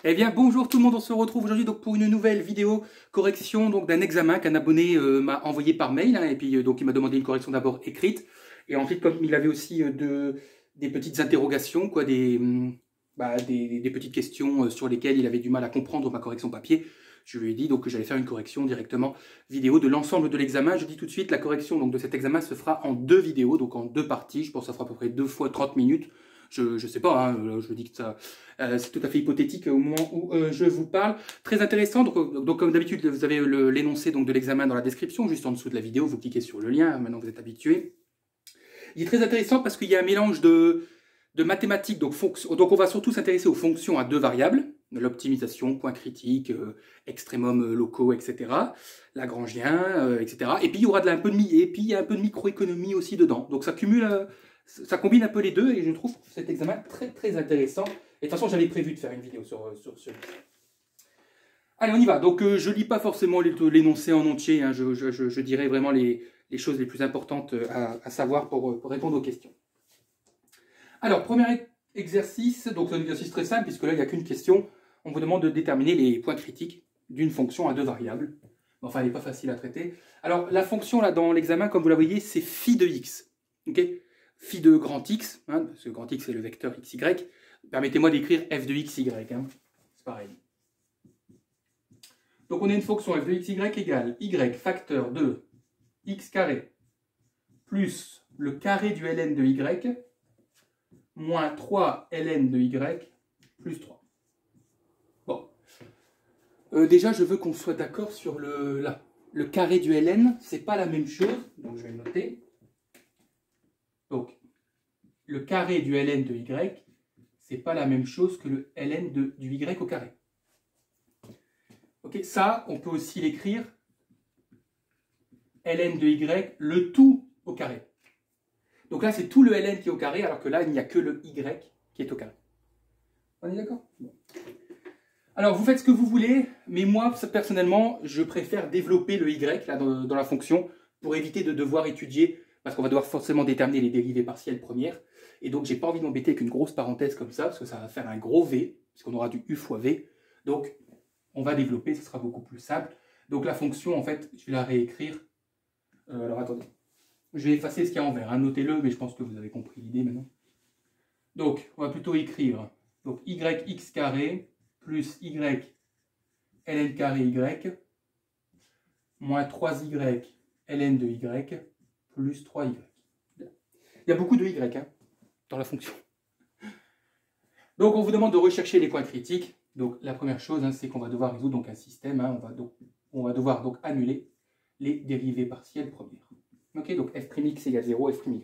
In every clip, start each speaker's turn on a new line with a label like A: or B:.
A: Eh bien, bonjour tout le monde, on se retrouve aujourd'hui donc pour une nouvelle vidéo correction donc d'un examen qu'un abonné m'a envoyé par mail, hein, et puis donc il m'a demandé une correction d'abord écrite, et ensuite comme il avait aussi des petites interrogations, quoi, des petites questions sur lesquelles il avait du mal à comprendre ma correction papier, je lui ai dit donc que j'allais faire une correction directement vidéo de l'ensemble de l'examen. Je dis tout de suite, la correction donc de cet examen se fera en 2 vidéos, donc en 2 parties, je pense que ça fera à peu près 2 fois 30 minutes. Je sais pas, hein, je dis que ça c'est tout à fait hypothétique au moment où je vous parle. Très intéressant, donc comme d'habitude, vous avez l'énoncé de l'examen dans la description, juste en dessous de la vidéo, vous cliquez sur le lien, maintenant vous êtes habitué. Il est très intéressant parce qu'il y a un mélange de mathématiques, donc on va surtout s'intéresser aux fonctions à 2 variables, l'optimisation, point critique, extrémum locaux, etc., lagrangien, etc. Et puis il y aura un peu de microéconomie aussi dedans, donc ça cumule... ça combine un peu les deux et je trouve cet examen très très intéressant. Et de toute façon, j'avais prévu de faire une vidéo sur ce. Allez, on y va. Donc, je lis pas forcément l'énoncé en entier. Hein. Je dirais vraiment les choses les plus importantes à savoir pour répondre aux questions. Alors, premier exercice. Donc, c'est un exercice très simple puisque là, il n'y a qu'une question. On vous demande de déterminer les points critiques d'une fonction à 2 variables. Enfin, elle n'est pas facile à traiter. Alors, la fonction là dans l'examen, comme vous la voyez, c'est phi de x. Ok, phi de grand X, hein, parce que grand X c'est le vecteur XY, permettez-moi d'écrire f de XY, hein, c'est pareil. Donc on a une fonction f de XY égale y facteur de x carré plus le carré du ln de y moins 3 ln de y plus 3. Bon. Déjà je veux qu'on soit d'accord sur le carré du ln, c'est pas la même chose, donc je vais le noter. Donc, le carré du ln de y, c'est pas la même chose que le ln du y au carré. Ok, ça, on peut aussi l'écrire ln de y, le tout au carré. Donc là, c'est tout le ln qui est au carré, alors que là, il n'y a que le y qui est au carré. On est d'accord? Bon. Alors, vous faites ce que vous voulez, mais moi, personnellement, je préfère développer le y là, dans la fonction pour éviter de devoir étudier, parce qu'on va devoir forcément déterminer les dérivées partielles premières. Et donc, j'ai pas envie de m'embêter avec une grosse parenthèse comme ça, parce que ça va faire un gros V, puisqu'on aura du U fois V. Donc, on va développer, ce sera beaucoup plus simple. Donc, la fonction, en fait, je vais la réécrire. Alors, attendez. Je vais effacer ce qu'il y a en vert. Hein. Notez-le, mais je pense que vous avez compris l'idée maintenant. Donc, on va plutôt écrire donc, yx carré plus y ln carré y moins 3y ln de y plus 3y. Il y a beaucoup de y hein, dans la fonction. Donc on vous demande de rechercher les points critiques. Donc la première chose, hein, c'est qu'on va devoir résoudre donc, un système. Hein, on va devoir donc annuler les dérivées partielles premières. Ok, donc f'x égale 0, f'y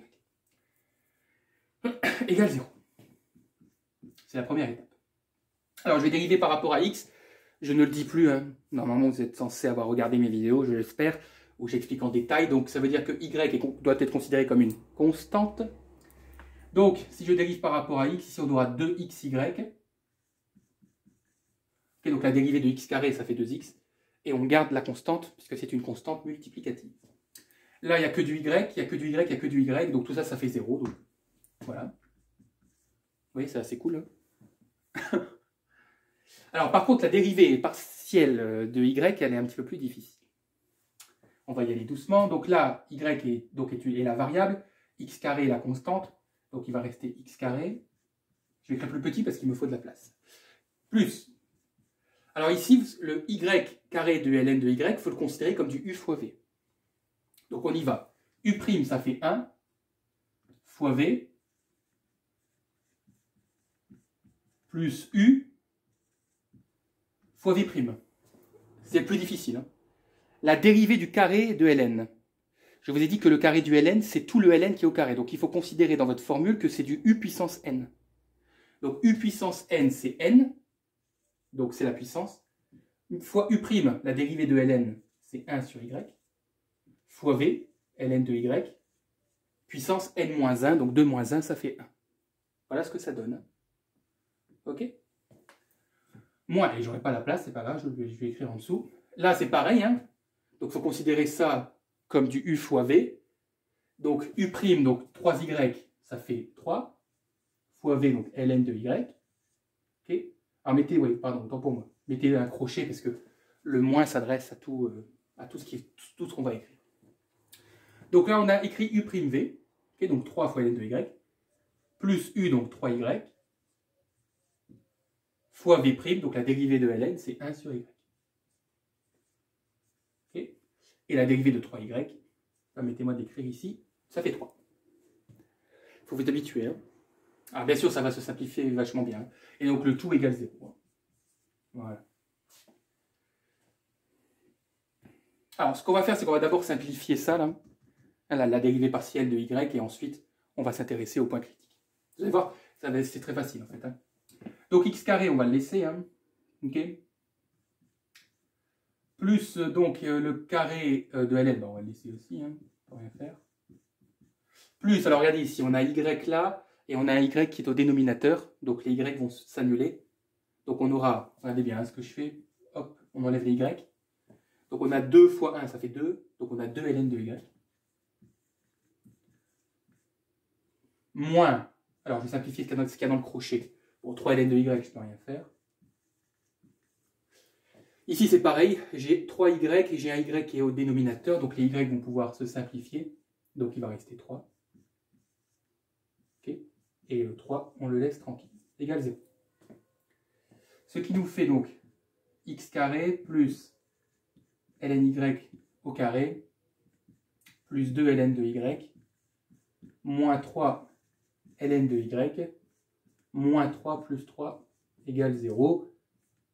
A: égale 0. C'est la première étape. Alors je vais dériver par rapport à x. Je ne le dis plus. Hein. Normalement, vous êtes censé avoir regardé mes vidéos, je l'espère, où j'explique en détail. Donc ça veut dire que y doit être considéré comme une constante. Donc, si je dérive par rapport à x, ici on aura 2xy. Okay, donc la dérivée de x carré, ça fait 2x. Et on garde la constante, puisque c'est une constante multiplicative. Là, il n'y a que du y, il n'y a que du y, il n'y a que du y. Donc tout ça, ça fait 0. Donc, voilà. Vous voyez, c'est assez cool. Hein. Alors, par contre, la dérivée partielle de y, elle est un petit peu plus difficile. On va y aller doucement. Donc là, y est la variable, x carré est la constante. Donc il va rester x carré. Je vais écrire plus petit parce qu'il me faut de la place. Plus. Alors ici, le y carré de ln de y, il faut le considérer comme du u fois v. Donc on y va. U', ça fait 1 fois v plus u fois v'. C'est le plus difficile. Hein. La dérivée du carré de ln. Je vous ai dit que le carré du ln, c'est tout le ln qui est au carré. Donc il faut considérer dans votre formule que c'est du u puissance n. Donc u puissance n, c'est n. Donc c'est la puissance. Fois u', la dérivée de ln, c'est 1 sur y. Fois v, ln de y. Puissance n moins 1, donc 2 moins 1, ça fait 1. Voilà ce que ça donne. Ok? Moi, et j'aurai pas la place, c'est pas grave, je vais écrire en dessous. Là, c'est pareil. Hein? Donc il faut considérer ça comme du u fois v. Donc u', donc 3y, ça fait 3, fois v, donc ln de y. Okay. Alors mettez, oui, pardon, autant pour moi. Mettez un crochet parce que le moins s'adresse à tout ce qu'on va écrire. Donc là, on a écrit U'V, okay, donc 3 fois ln de y, plus U, donc 3y, fois V', donc la dérivée de ln, c'est 1 sur y. Okay. Et la dérivée de 3y, permettez-moi d'écrire ici, ça fait 3. Il faut vous habituer. Hein. Alors bien sûr, ça va se simplifier vachement bien. Et donc le tout égale 0. Voilà. Alors ce qu'on va faire, c'est qu'on va d'abord simplifier ça, là. La dérivée partielle de y, et ensuite, on va s'intéresser au point critique. Vous allez voir, c'est très facile en fait. Hein. Donc x carré, on va le laisser. Hein. Okay. Plus donc le carré de ln, ben, on va le laisser aussi, hein. On va rien faire. Plus, alors regardez ici, on a y là, et on a un y qui est au dénominateur, donc les y vont s'annuler. Donc on aura, regardez bien hein, ce que je fais, hop, on enlève les y. Donc on a 2 fois 1, ça fait 2, donc on a 2 ln de y. Moins, alors je vais simplifier ce qu'il y a dans le crochet. Pour 3 ln de y, je ne peux rien faire. Ici c'est pareil, j'ai 3y et j'ai un y qui est au dénominateur, donc les y vont pouvoir se simplifier. Donc il va rester 3. Okay. Et le 3, on le laisse tranquille, égale 0. Ce qui nous fait donc x carré plus ln y au carré plus 2 ln de y moins 3 ln de y moins 3 plus 3 égale 0.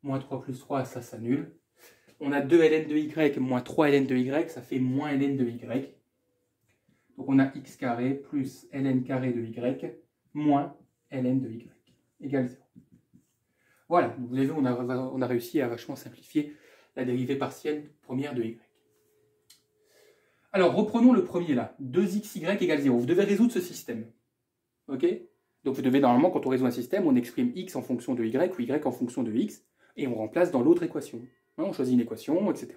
A: Moins 3 plus 3, ça s'annule. On a 2 ln de y moins 3 ln de y, ça fait moins ln de y. Donc on a x carré plus ln carré de y moins ln de y égale 0. Voilà, vous avez vu, on a réussi à vachement simplifier la dérivée partielle première de y. Alors reprenons le premier là, 2xy égale 0. Vous devez résoudre ce système. Ok? Donc vous devez normalement, quand on résout un système, on exprime x en fonction de y ou y en fonction de x, et on remplace dans l'autre équation. On choisit une équation, etc.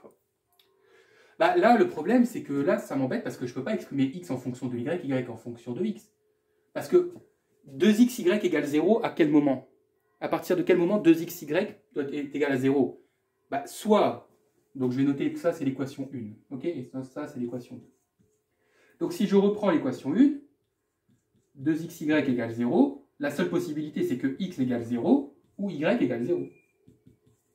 A: Bah, là, le problème, c'est que là, ça m'embête parce que je ne peux pas exprimer x en fonction de y en fonction de x. Parce que 2xy égale 0 à quel moment? À partir de quel moment 2xy est égal à 0? Bah, soit, donc je vais noter que ça, c'est l'équation 1. Ok, et ça c'est l'équation 2. Donc si je reprends l'équation 1, 2xy égale 0, la seule possibilité, c'est que x égale 0 ou y égale 0.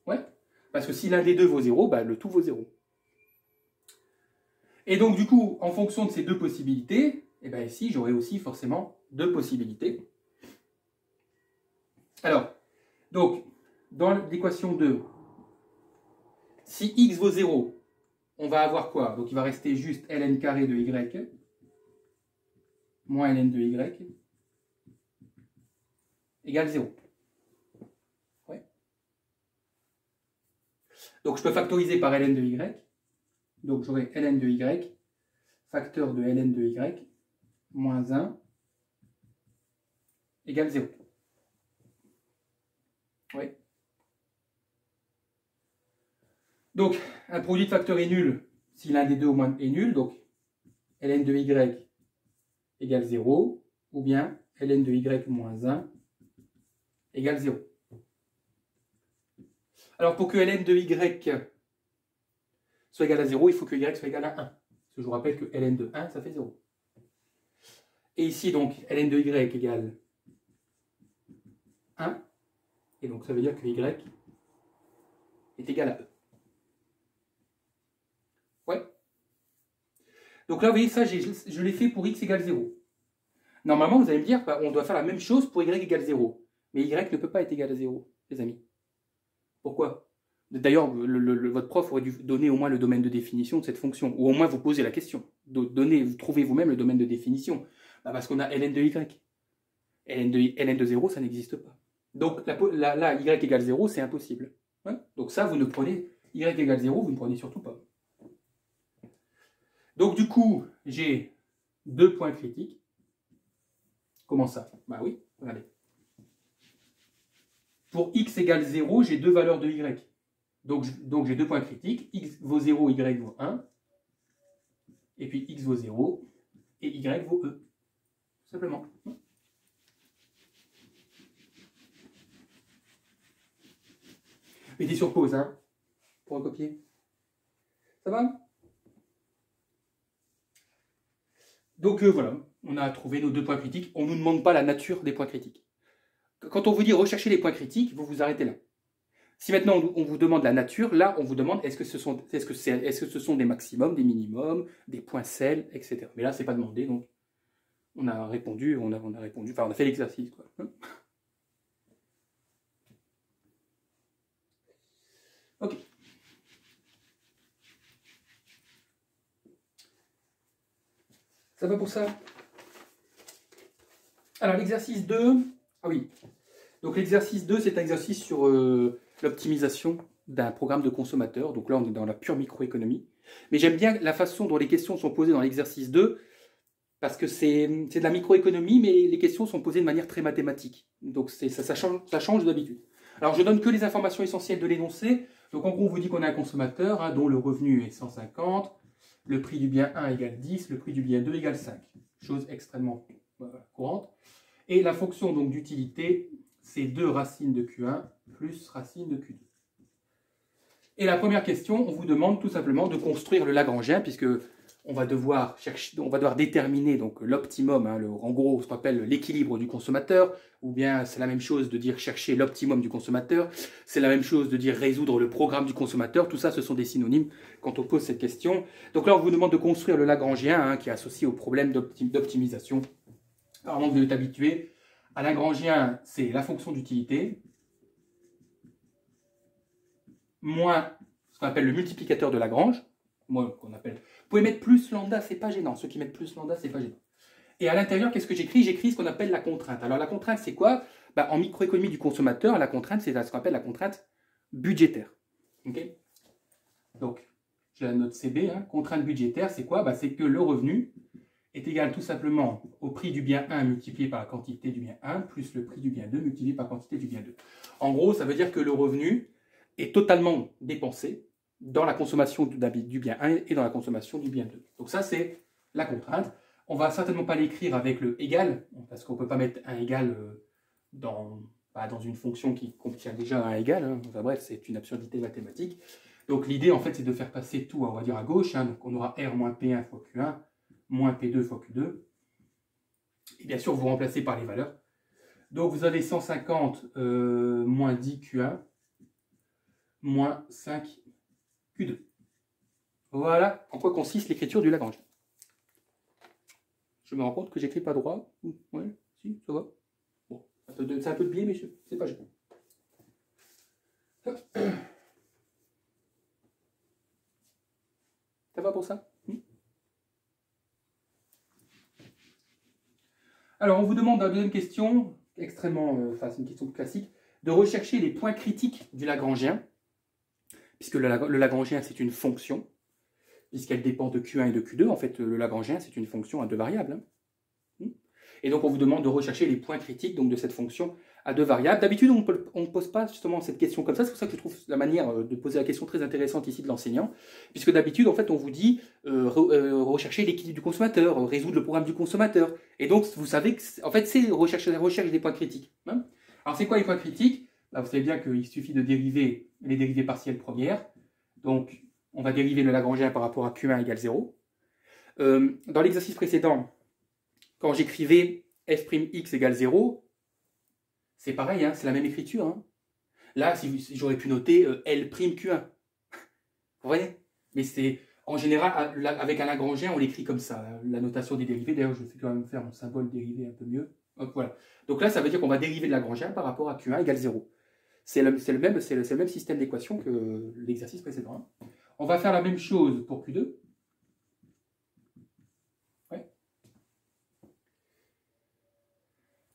A: Ouais, parce que si l'un des deux vaut 0, bah, le tout vaut 0. Et donc, du coup, en fonction de ces deux possibilités, et ben ici, j'aurai aussi forcément deux possibilités. Alors, donc, dans l'équation 2, si x vaut 0, on va avoir quoi? Donc, il va rester juste ln carré de y moins ln de y égale 0. Ouais. Donc, je peux factoriser par ln de y. Donc, j'aurai ln de y, facteur de ln de y, moins 1, égale 0. Oui. Donc, un produit de facteurs est nul si l'un des deux au moins est nul. Donc, ln de y égale 0, ou bien ln de y moins 1 égale 0. Alors, pour que ln de y soit égal à 0, il faut que y soit égal à 1. Parce que je vous rappelle que ln de 1, ça fait 0. Et ici, donc, ln de y égale 1. Et donc, ça veut dire que y est égal à e. Ouais. Donc là, vous voyez, ça, je l'ai fait pour x égale 0. Normalement, vous allez me dire, bah, on doit faire la même chose pour y égale 0. Mais y ne peut pas être égal à 0, les amis. Pourquoi? D'ailleurs, votre prof aurait dû donner au moins le domaine de définition de cette fonction, ou au moins vous poser la question. Trouvez vous-même le domaine de définition. Bah, parce qu'on a ln de y. ln de 0, ça n'existe pas. Donc là, y égale 0, c'est impossible. Ouais. Donc ça, vous ne prenez y égale 0, vous ne prenez surtout pas. Donc du coup, j'ai deux points critiques. Comment ça? Bah oui, regardez. Pour x égale 0, j'ai deux valeurs de y. Donc j'ai deux points critiques. X vaut 0, y vaut 1. Et puis x vaut 0 et y vaut e. Tout simplement. Mettez sur pause, hein, pour recopier. Ça va? Donc voilà, on a trouvé nos 2 points critiques. On ne nous demande pas la nature des points critiques. Quand on vous dit rechercher les points critiques, vous vous arrêtez là. Si maintenant on vous demande la nature, là on vous demande est-ce que ce sont des maximums, des minimums, des points sel, etc. Mais là c'est pas demandé, donc on a répondu, on a fait l'exercice, quoi. Ok. Ça va pour ça? Alors l'exercice 2, ah oui. Donc l'exercice 2, c'est un exercice sur l'optimisation d'un programme de consommateur. Donc là, on est dans la pure microéconomie. Mais j'aime bien la façon dont les questions sont posées dans l'exercice 2, parce que c'est de la microéconomie, mais les questions sont posées de manière très mathématique. Donc ça change d'habitude. Alors je donne que les informations essentielles de l'énoncé. Donc en gros, on vous dit qu'on a un consommateur, hein, dont le revenu est 150, le prix du bien 1 égale 10, le prix du bien 2 égale 5. Chose extrêmement courante. Et la fonction donc d'utilité, c'est 2 racines de Q1 plus racine de Q2. Et la première question, on vous demande tout simplement de construire le Lagrangien, puisque on va devoir déterminer donc l'optimum, hein, en gros ce qu'on appelle l'équilibre du consommateur, ou bien c'est la même chose de dire chercher l'optimum du consommateur, c'est la même chose de dire résoudre le programme du consommateur, tout ça ce sont des synonymes quand on pose cette question. Donc là on vous demande de construire le Lagrangien, hein, qui est associé au problème d'optimisation. Apparemment vous êtes habitué à Lagrangien, c'est la fonction d'utilité, moins ce qu'on appelle le multiplicateur de Lagrange, qu'on appelle. Vous pouvez mettre plus lambda, c'est pas gênant. Ceux qui mettent plus lambda, c'est pas gênant. Et à l'intérieur, qu'est-ce que j'écris? J'écris ce qu'on appelle la contrainte. Alors la contrainte, c'est quoi? En microéconomie du consommateur, la contrainte, c'est ce qu'on appelle la contrainte budgétaire. Okay, donc, j'ai la note CB. Hein. Contrainte budgétaire, c'est quoi? C'est que le revenu est égal tout simplement au prix du bien 1 multiplié par la quantité du bien 1 plus le prix du bien 2 multiplié par la quantité du bien 2. En gros, ça veut dire que le revenu est totalement dépensé dans la consommation du bien 1 et dans la consommation du bien 2. Donc ça, c'est la contrainte. On ne va certainement pas l'écrire avec le égal, parce qu'on ne peut pas mettre un égal dans une fonction qui contient déjà un égal. Hein. Enfin bref, c'est une absurdité mathématique. Donc l'idée, en fait, c'est de faire passer tout, on va dire, à gauche. Hein. Donc on aura R moins P1 fois Q1, moins P2 fois Q2. Et bien sûr, vous remplacez par les valeurs. Donc vous avez 150 moins 10 Q1, moins 5 Q2. Voilà en quoi consiste l'écriture du Lagrange. Je me rends compte que j'écris pas droit. Ouais, si, ça va. Bon, c'est un peu de biais, mais c'est pas gênant. Ça va pour ça? Alors, on vous demande dans la deuxième question, extrêmement, c'est une question classique, de rechercher les points critiques du Lagrangien, puisque le Lagrangien, c'est une fonction, puisqu'elle dépend de Q1 et de Q2. En fait, le Lagrangien, c'est une fonction à 2 variables. Hein. Et donc, on vous demande de rechercher les points critiques donc, de cette fonction à 2 variables. D'habitude, on ne pose pas justement cette question comme ça. C'est pour ça que je trouve la manière de poser la question très intéressante ici de l'enseignant, puisque d'habitude, en fait, on vous dit rechercher l'équilibre du consommateur, résoudre le programme du consommateur. Et donc, vous savez que, en fait, c'est la recherche des points critiques. Hein. Alors, c'est quoi les points critiques? Vous savez bien qu'il suffit de dériver les dérivées partielles premières. Donc, on va dériver le Lagrangien par rapport à Q1 égale 0. Dans l'exercice précédent, quand j'écrivais f'x égale 0, c'est pareil, hein, c'est la même écriture. Hein. Là, si j'aurais pu noter L'Q1. Vous voyez? Mais c'est en général, avec un Lagrangien, on l'écrit comme ça, la notation des dérivés. D'ailleurs, je vais quand même faire mon symbole dérivé un peu mieux. Hop, voilà. Donc là, ça veut dire qu'on va dériver le Lagrangien par rapport à Q1 égale 0. C'est le même système d'équation que l'exercice précédent. Hein. On va faire la même chose pour Q2. Ouais.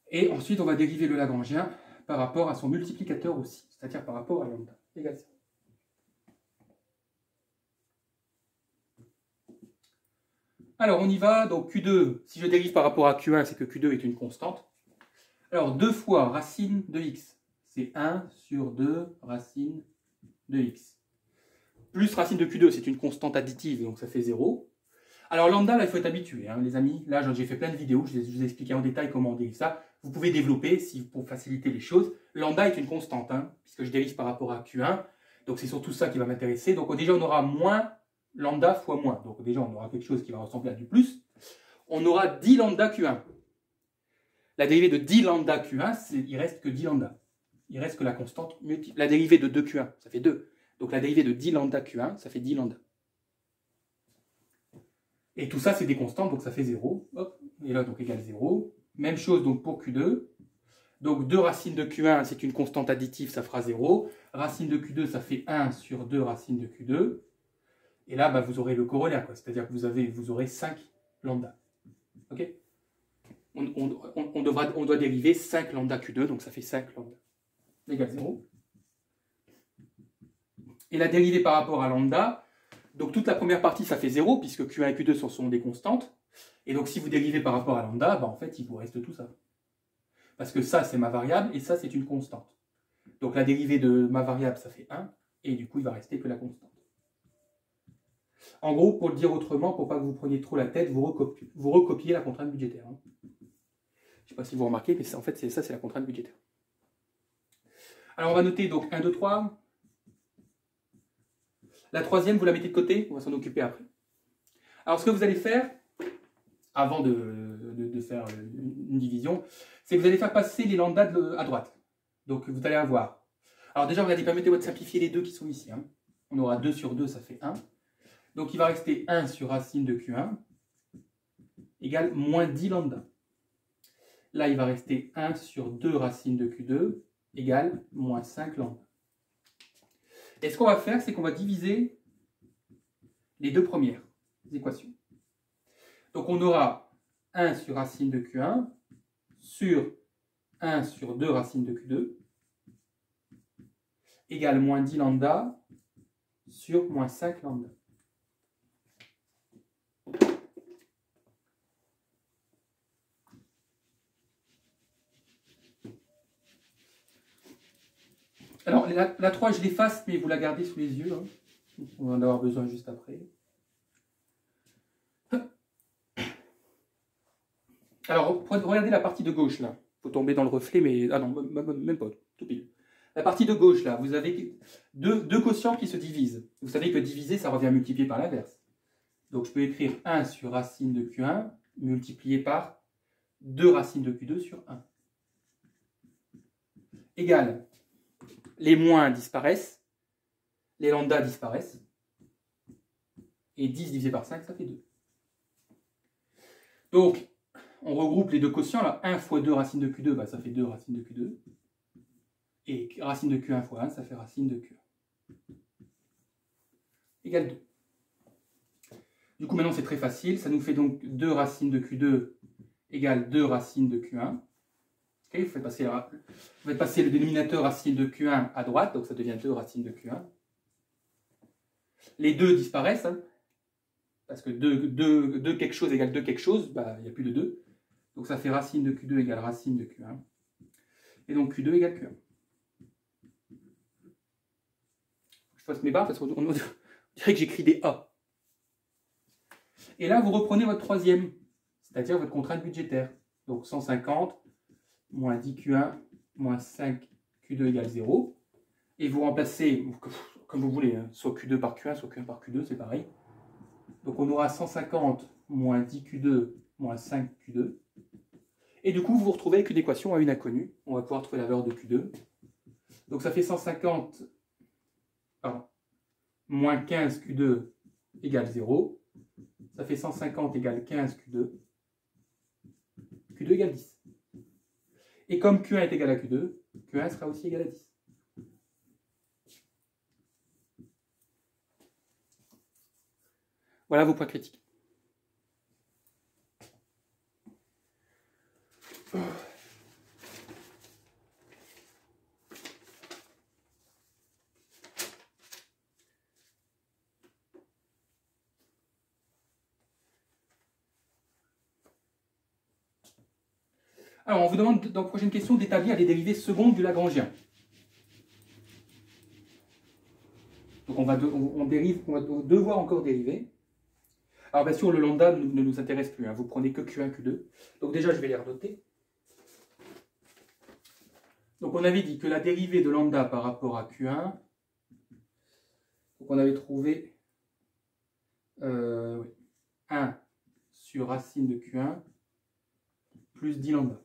A: Et ensuite, on va dériver le Lagrangien par rapport à son multiplicateur aussi, c'est-à-dire par rapport à lambda égale 0. Alors, on y va. Donc, Q2, si je dérive par rapport à Q1, c'est que Q2 est une constante. Alors, 2 fois racine de x, c'est 1 sur 2 racine de x. Plus racine de Q2, c'est une constante additive, donc ça fait 0. Alors, lambda, là, il faut être habitué, hein, les amis. Là, j'ai fait plein de vidéos, je vous ai expliqué en détail comment on dérive ça. vous pouvez développer pour faciliter les choses. Lambda est une constante, hein, puisque je dérive par rapport à Q1. Donc c'est surtout ça qui va m'intéresser. Donc déjà, on aura moins lambda fois moins. Donc déjà, on aura quelque chose qui va ressembler à du plus. On aura 10 lambda Q1. La dérivée de 10 lambda Q1, il reste que 10 lambda. Il reste que la constante multiple. La dérivée de 2 Q1, ça fait 2. Donc la dérivée de 10 lambda Q1, ça fait 10 lambda. Et tout ça, c'est des constantes, donc ça fait 0. Hop, et là, donc égale 0. Même chose donc pour Q2. Donc 2 racines de Q1, c'est une constante additive, ça fera 0. Racine de Q2, ça fait 1 sur 2 racines de Q2. Et là, bah, vous aurez le corollaire, c'est-à-dire que vous aurez 5 lambda. Ok, on doit dériver 5 lambda Q2, donc ça fait 5 lambda égale 0. Et la dérivée par rapport à lambda, donc toute la première partie, ça fait 0, puisque Q1 et Q2 sont des constantes. Et donc si vous dérivez par rapport à lambda, bah, en fait, il vous reste tout ça. Parce que ça, c'est ma variable, et ça, c'est une constante. Donc la dérivée de ma variable, ça fait 1, et du coup, il va rester que la constante. En gros, pour le dire autrement, pour pas que vous preniez trop la tête, vous recopiez la contrainte budgétaire. Hein. Je ne sais pas si vous remarquez, mais en fait, ça, c'est la contrainte budgétaire. Alors, on va noter donc 1, 2, 3. La troisième, vous la mettez de côté, on va s'en occuper après. Alors, ce que vous allez faire, avant de faire une division, c'est que vous allez faire passer les lambdas à droite. Donc, vous allez avoir... Alors déjà, regardez, permettez-moi de simplifier les deux qui sont ici. Hein. On aura 2 sur 2, ça fait 1. Donc, il va rester 1 sur racine de Q1 égale moins 10 lambda. Là, il va rester 1 sur 2 racines de Q2 égale moins 5 lambda. Et ce qu'on va faire, c'est qu'on va diviser les deux premières équations. Donc, on aura 1 sur racine de Q1 sur 1 sur 2 racines de Q2 égale moins 10 lambda sur moins 5 lambda. Alors, la 3, je l'efface, mais vous la gardez sous les yeux. Hein. On va en avoir besoin juste après. Alors, regardez la partie de gauche, là. Il faut tomber dans le reflet, mais... Ah non, même pas, tout pile. La partie de gauche, là, vous avez deux quotients qui se divisent. Vous savez que diviser, ça revient à multiplier par l'inverse. Donc, je peux écrire 1 sur racine de Q1 multiplié par 2 racines de Q2 sur 1. Égale... Les moins disparaissent, les lambdas disparaissent, et 10 divisé par 5, ça fait 2. Donc, on regroupe les deux quotients, là, 1 fois 2 racines de Q2, bah, ça fait 2 racines de Q2, et racine de Q1 fois 1, ça fait racine de Q1. Égale 2. Du coup, maintenant, c'est très facile, ça nous fait donc 2 racines de Q2 égale 2 racines de Q1. Okay, vous faites passer le dénominateur racine de Q1 à droite, donc ça devient 2 racines de Q1. Les 2 disparaissent, hein, parce que 2 quelque chose égale 2 quelque chose, bah, il n'y a plus de 2. Donc ça fait racine de Q2 égale racine de Q1. Et donc Q2 égale Q1. Je fasse mes barres parce qu'on dirait que j'écris des A. Et là, vous reprenez votre troisième, c'est-à-dire votre contrainte budgétaire. Donc 150 moins 10 Q1 moins 5 Q2 égale 0. Et vous remplacez, comme vous voulez, hein, soit Q2 par Q1, soit Q1 par Q2, c'est pareil. Donc on aura 150 moins 10 Q2 moins 5 Q2. Et du coup, vous vous retrouvez avec une équation à une inconnue. On va pouvoir trouver la valeur de Q2. Donc ça fait 150 moins 15 Q2 égale 0. Ça fait 150 égale 15 Q2. Q2 égale 10. Et comme Q1 est égal à Q2, Q1 sera aussi égal à 10. Voilà vos points critiques. Alors, on vous demande dans la prochaine question d'établir les dérivées secondes du Lagrangien. Donc, on va devoir encore dériver. Alors, bien sûr, le lambda ne nous intéresse plus. Hein. Vous prenez que Q1, Q2. Donc, déjà, je vais les renoter. Donc on avait dit que la dérivée de lambda par rapport à Q1, donc on avait trouvé 1 sur racine de Q1 plus 10 lambda.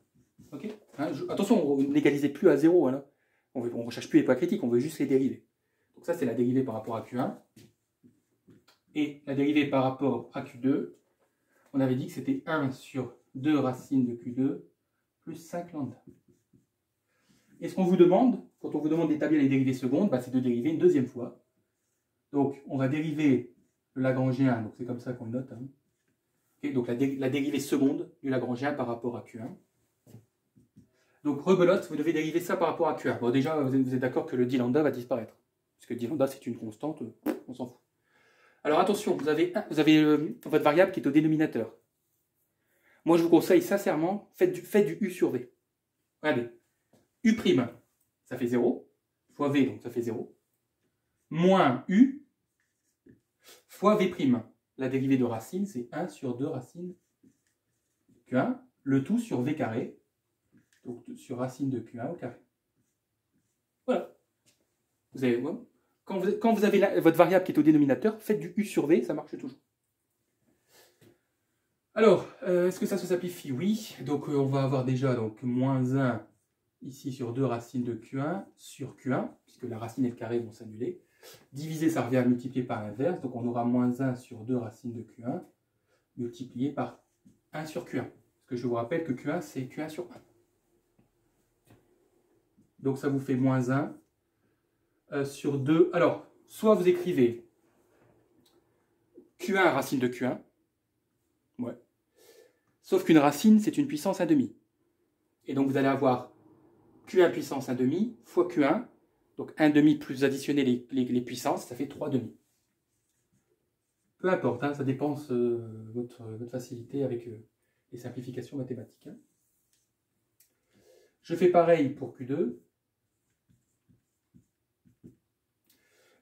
A: Ok, hein, attention, on n'égalisait plus à 0. Hein, on ne recherche plus les poids critiques, on veut juste les dériver. Donc ça, c'est la dérivée par rapport à Q1. Et la dérivée par rapport à Q2, on avait dit que c'était 1 sur 2 racines de Q2 plus 5 lambda. Et ce qu'on vous demande, quand on vous demande d'établir les dérivées secondes, bah, c'est de dériver une deuxième fois. Donc, on va dériver le Lagrangien, donc c'est comme ça qu'on le note. Hein. Okay, donc, la dérivée seconde du Lagrangien par rapport à Q1. Donc, rebelote, vous devez dériver ça par rapport à Q1. Bon, déjà, vous êtes d'accord que le 10 lambda va disparaître. Parce que 10 lambda, c'est une constante, on s'en fout. Alors, attention, vous avez votre variable qui est au dénominateur. Moi, je vous conseille sincèrement, faites du U sur V. Regardez. U', ça fait 0, fois V, donc ça fait 0, moins U, fois V'. La dérivée de racine, c'est 1 sur 2 racines Q1, le tout sur V carré, donc sur racine de Q1 au carré. Voilà. Vous avez, quand vous avez votre variable qui est au dénominateur, faites du U sur V, ça marche toujours. Alors, est-ce que ça se simplifie? Oui. Donc, on va avoir déjà donc, moins 1 ici sur 2 racines de Q1 sur Q1, puisque la racine et le carré vont s'annuler. Diviser, ça revient à multiplier par l'inverse, donc on aura moins 1 sur 2 racines de Q1 multiplié par 1 sur Q1. Parce que je vous rappelle que Q1, c'est Q1 sur 1. Donc ça vous fait moins 1 sur 2. Alors, soit vous écrivez Q1 racine de Q1, ouais. Sauf qu'une racine, c'est une puissance 1/2. Et donc vous allez avoir Q1 puissance 1/2 fois Q1. Donc 1/2 plus additionner les puissances, ça fait 3/2. Peu importe, hein, ça dépend votre facilité avec les simplifications mathématiques. Hein. Je fais pareil pour Q2.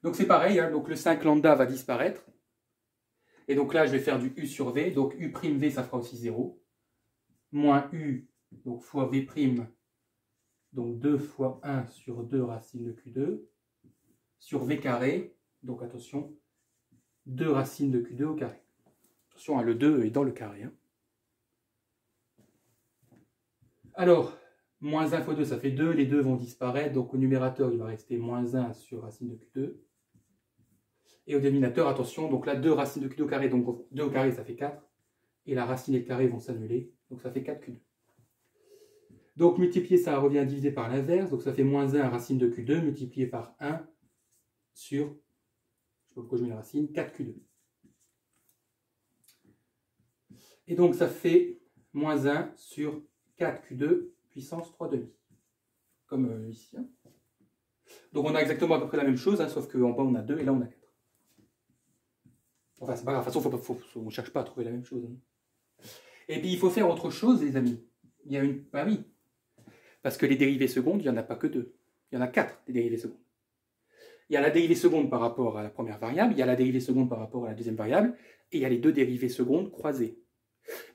A: Donc c'est pareil, hein, donc le 5 lambda va disparaître. Et donc là, je vais faire du U sur V. Donc U'V, ça fera aussi 0. Moins U, donc fois V', donc 2 fois 1 sur 2 racines de Q2, sur V carré, donc attention, 2 racines de Q2 au carré. Attention, hein, le 2 est dans le carré. Hein. Alors, moins 1 fois 2, ça fait 2, les 2 vont disparaître, donc au numérateur, il va rester moins 1 sur racine de Q2. Et au dénominateur, attention, donc là, 2 racines de Q2 au carré, donc 2 au carré, ça fait 4. Et la racine et le carré vont s'annuler, donc ça fait 4Q2. Donc multiplier, ça revient à diviser par l'inverse, donc ça fait moins 1 racine de Q2 multiplié par 1 sur, je ne sais pas pourquoi je mets la racine, 4Q2. Et donc ça fait moins 1 sur 4Q2 puissance 3/2. Comme ici. Hein. Donc on a exactement à peu près la même chose, hein, sauf qu'en bas on a 2 et là on a 4. Enfin c'est pas grave, de toute façon on ne cherche pas à trouver la même chose. Hein. Et puis il faut faire autre chose les amis. Il y a une... Ah oui. Parce que les dérivées secondes, il n'y en a pas que 2. Il y en a 4 des dérivées secondes. Il y a la dérivée seconde par rapport à la première variable, il y a la dérivée seconde par rapport à la deuxième variable, et il y a les 2 dérivées secondes croisées.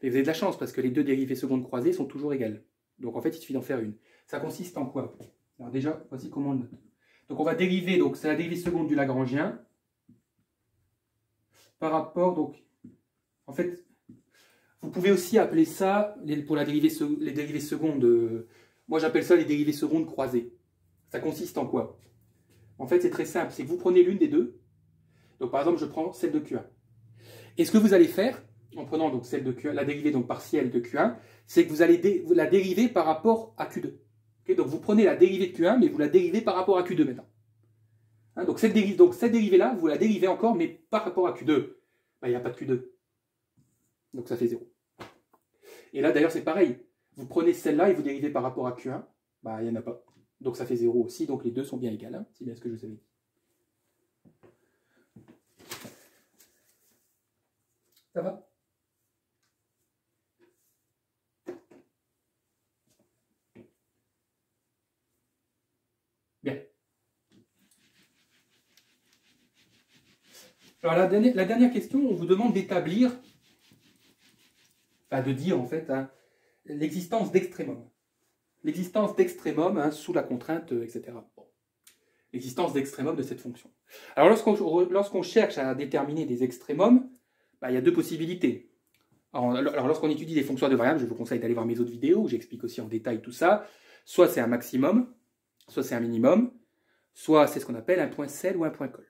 A: Mais vous avez de la chance parce que les 2 dérivées secondes croisées sont toujours égales. Donc en fait, il suffit d'en faire une. Ça consiste en quoi? Alors déjà, voici comment on le note. Donc on va dériver, donc c'est la dérivée seconde du Lagrangien par rapport, donc, en fait, vous pouvez aussi appeler ça, pour les dérivées secondes, moi j'appelle ça les dérivées secondes croisées. Ça consiste en quoi? En fait, c'est très simple, c'est que vous prenez l'une des deux. Donc par exemple, je prends celle de Q1. Et ce que vous allez faire, en prenant donc celle de Q1, la dérivée donc partielle de Q1, c'est que vous allez la dériver par rapport à Q2. Okay, donc vous prenez la dérivée de Q1, mais vous la dérivez par rapport à Q2 maintenant. Hein, donc cette dérivée-là, vous la dérivez encore, mais par rapport à Q2. Ben, il n'y a pas de Q2. Donc ça fait 0. Et là d'ailleurs c'est pareil. Vous prenez celle-là et vous dérivez par rapport à Q1. Ben, il n'y en a pas. Donc ça fait 0 aussi. Donc les deux sont bien égales. Hein, c'est bien ce que je vous avais dit. Ça va? Bien. Alors la dernière question, on vous demande d'établir, enfin de dire en fait, hein, l'existence d'extrémum. l'existence d'extrémum hein, sous la contrainte, etc. Bon. L'existence d'extrémum de cette fonction. Alors lorsqu'on cherche à déterminer des extrémums, bah, il y a deux possibilités. Alors lorsqu'on étudie des fonctions de variables, je vous conseille d'aller voir mes autres vidéos où j'explique aussi en détail tout ça. Soit c'est un maximum, soit c'est un minimum, soit c'est ce qu'on appelle un point cell ou un point col.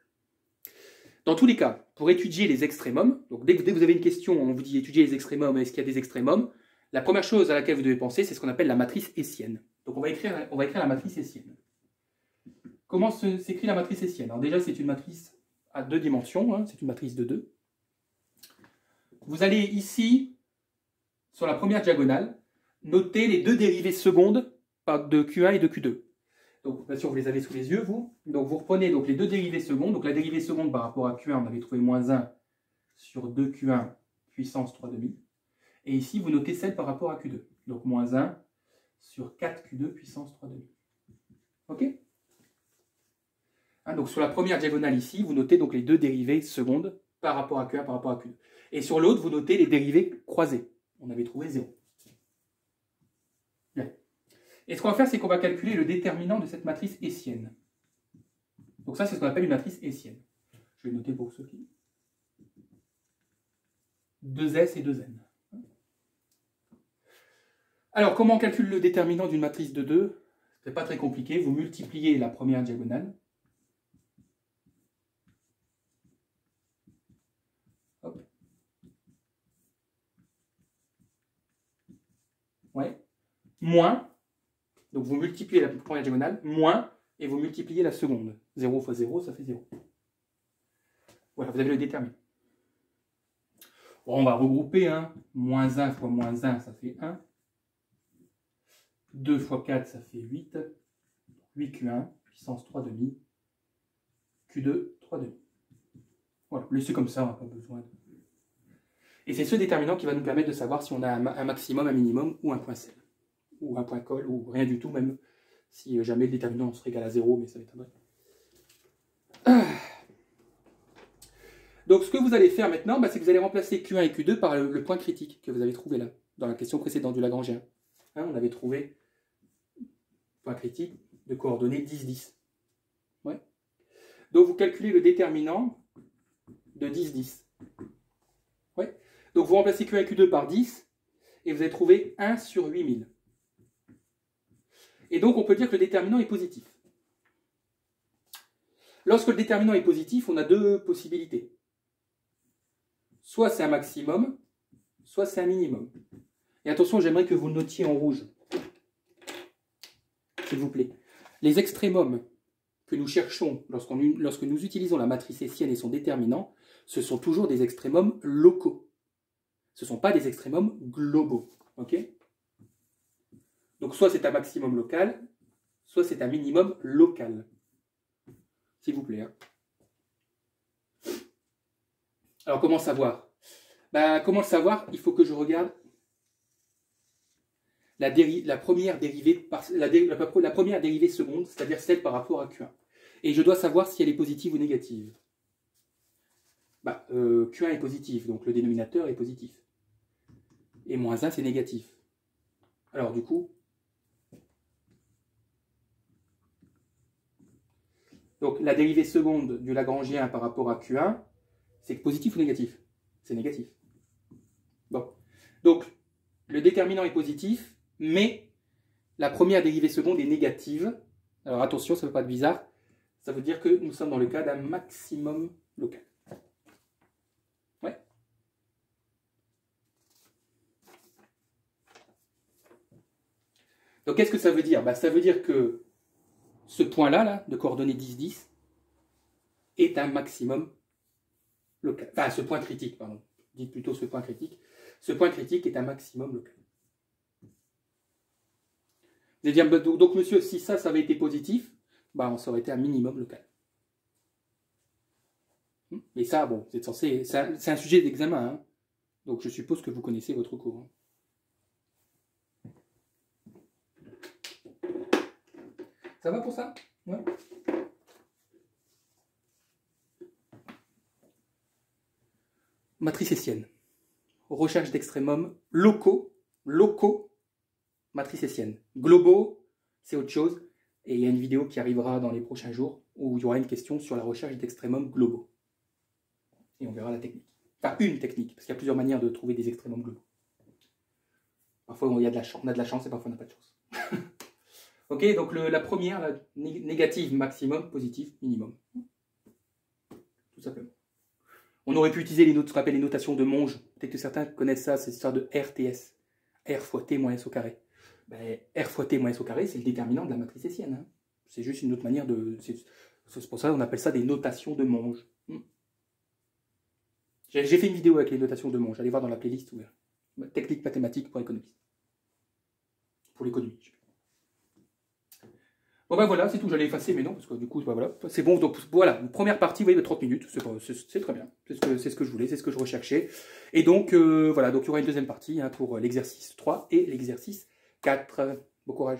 A: Dans tous les cas, pour étudier les extrémums, donc dès que vous avez une question, on vous dit étudier les extrémums, est-ce qu'il y a des extrémums? La première chose à laquelle vous devez penser, c'est ce qu'on appelle la matrice hessienne. Donc on va écrire la matrice hessienne. Comment s'écrit la matrice hessienne? Alors déjà, c'est une matrice à deux dimensions, hein, c'est une matrice de 2. Vous allez ici, sur la première diagonale, noter les deux dérivées secondes de Q1 et de Q2. Donc, bien sûr, vous les avez sous les yeux, vous. Donc, vous reprenez donc, les deux dérivées secondes. Donc, la dérivée seconde par rapport à Q1, on avait trouvé moins 1 sur 2Q1 puissance 3,5. Et ici, vous notez celle par rapport à Q2. Donc, moins 1 sur 4Q2 puissance 3,5. OK? Hein, donc, sur la première diagonale ici, vous notez donc les deux dérivées secondes par rapport à Q1 par rapport à Q2. Et sur l'autre, vous notez les dérivées croisées. On avait trouvé 0. Bien. Et ce qu'on va faire, c'est qu'on va calculer le déterminant de cette matrice hessienne. Donc ça, c'est ce qu'on appelle une matrice hessienne. Je vais noter pour ceux qui... 2S et 2N. Alors, comment on calcule le déterminant d'une matrice de 2? C'est pas très compliqué. Vous multipliez la première diagonale. Hop. Ouais. Moins. Donc vous multipliez la première diagonale, moins, et vous multipliez la seconde. 0 fois 0, ça fait 0. Voilà, vous avez le déterminant. Bon, on va regrouper. Hein. Moins 1 fois moins 1, ça fait 1. 2 fois 4, ça fait 8. 8Q1, puissance 3,5. Q2, 3,5. Voilà, laissez comme ça, on n'a pas besoin de... Et c'est ce déterminant qui va nous permettre de savoir si on a un maximum, un minimum ou un point cell. Ou un point col, ou rien du tout, même si jamais le déterminant serait égal à 0, mais ça m'étonnerait. Donc ce que vous allez faire maintenant, bah, c'est que vous allez remplacer Q1 et Q2 par le point critique que vous avez trouvé là, dans la question précédente du Lagrangien. Hein, on avait trouvé point critique de coordonnées 10, 10. Ouais. Donc vous calculez le déterminant de 10, 10. Ouais. Donc vous remplacez Q1 et Q2 par 10, et vous allez trouver 1 sur 8000. Et donc, on peut dire que le déterminant est positif. Lorsque le déterminant est positif, on a deux possibilités. Soit c'est un maximum, soit c'est un minimum. Et attention, j'aimerais que vous le notiez en rouge. S'il vous plaît. Les extrémums que nous cherchons lorsque nous utilisons la matrice hessienne et son déterminant, ce sont toujours des extrémums locaux. Ce ne sont pas des extrémums globaux. Ok ? Donc, soit c'est un maximum local, soit c'est un minimum local. S'il vous plaît. Hein. Alors, comment savoir? Comment le savoir? Il faut que je regarde la première dérivée seconde, c'est-à-dire celle par rapport à Q1. Et je dois savoir si elle est positive ou négative. Q1 est positif, donc le dénominateur est positif. Et moins 1, c'est négatif. Alors, du coup... Donc, la dérivée seconde du Lagrangien par rapport à Q1, c'est positif ou négatif? C'est négatif. Bon. Donc, le déterminant est positif, mais la première dérivée seconde est négative. Alors, attention, ça ne veut pas être bizarre. Ça veut dire que nous sommes dans le cas d'un maximum local. Ouais. Donc, qu'est-ce que ça veut dire? Ça veut dire que ce point-là, là, de coordonnées 10, 10, est un maximum local. Enfin, ce point critique, pardon. Dites plutôt ce point critique. Ce point critique est un maximum local. Vous allez dire, donc monsieur, si ça avait été positif, ça aurait été un minimum local. Et ça, bon, vous êtes censé... C'est un sujet d'examen, hein. Donc je suppose que vous connaissez votre cours. Hein. Ça va pour ça? Ouais. Matrice hessienne. Recherche d'extrémums locaux matrice hessienne. Globaux, c'est autre chose. Et il y a une vidéo qui arrivera dans les prochains jours où il y aura une question sur la recherche d'extrémums globaux. Et on verra la technique. Enfin, une technique, parce qu'il y a plusieurs manières de trouver des extrémums globaux. Parfois, on a de la chance et parfois, on n'a pas de chance. Ok, donc la première, la négative maximum, positif minimum. Tout simplement. On aurait pu utiliser ce qu'on appelle les notations de Monge. Peut-être que certains connaissent ça, c'est l'histoire de RTS. R fois T moins S au carré. Ben, R fois T moins S au carré, c'est le déterminant de la matrice hessienne. Hein. C'est juste une autre manière de... C'est pour ça qu'on appelle ça des notations de Monge. J'ai fait une vidéo avec les notations de Monge. Allez voir dans la playlist. Technique mathématique pour économiste. Pour l'économie. Bon ben voilà, c'est tout, j'allais effacer, mais non, parce que du coup, ben voilà, c'est bon, donc voilà, une première partie, vous voyez, de 30 minutes, c'est très bien, c'est ce que je voulais, c'est ce que je recherchais, et donc, voilà, donc il y aura une deuxième partie hein, pour l'exercice 3 et l'exercice 4, bon courage.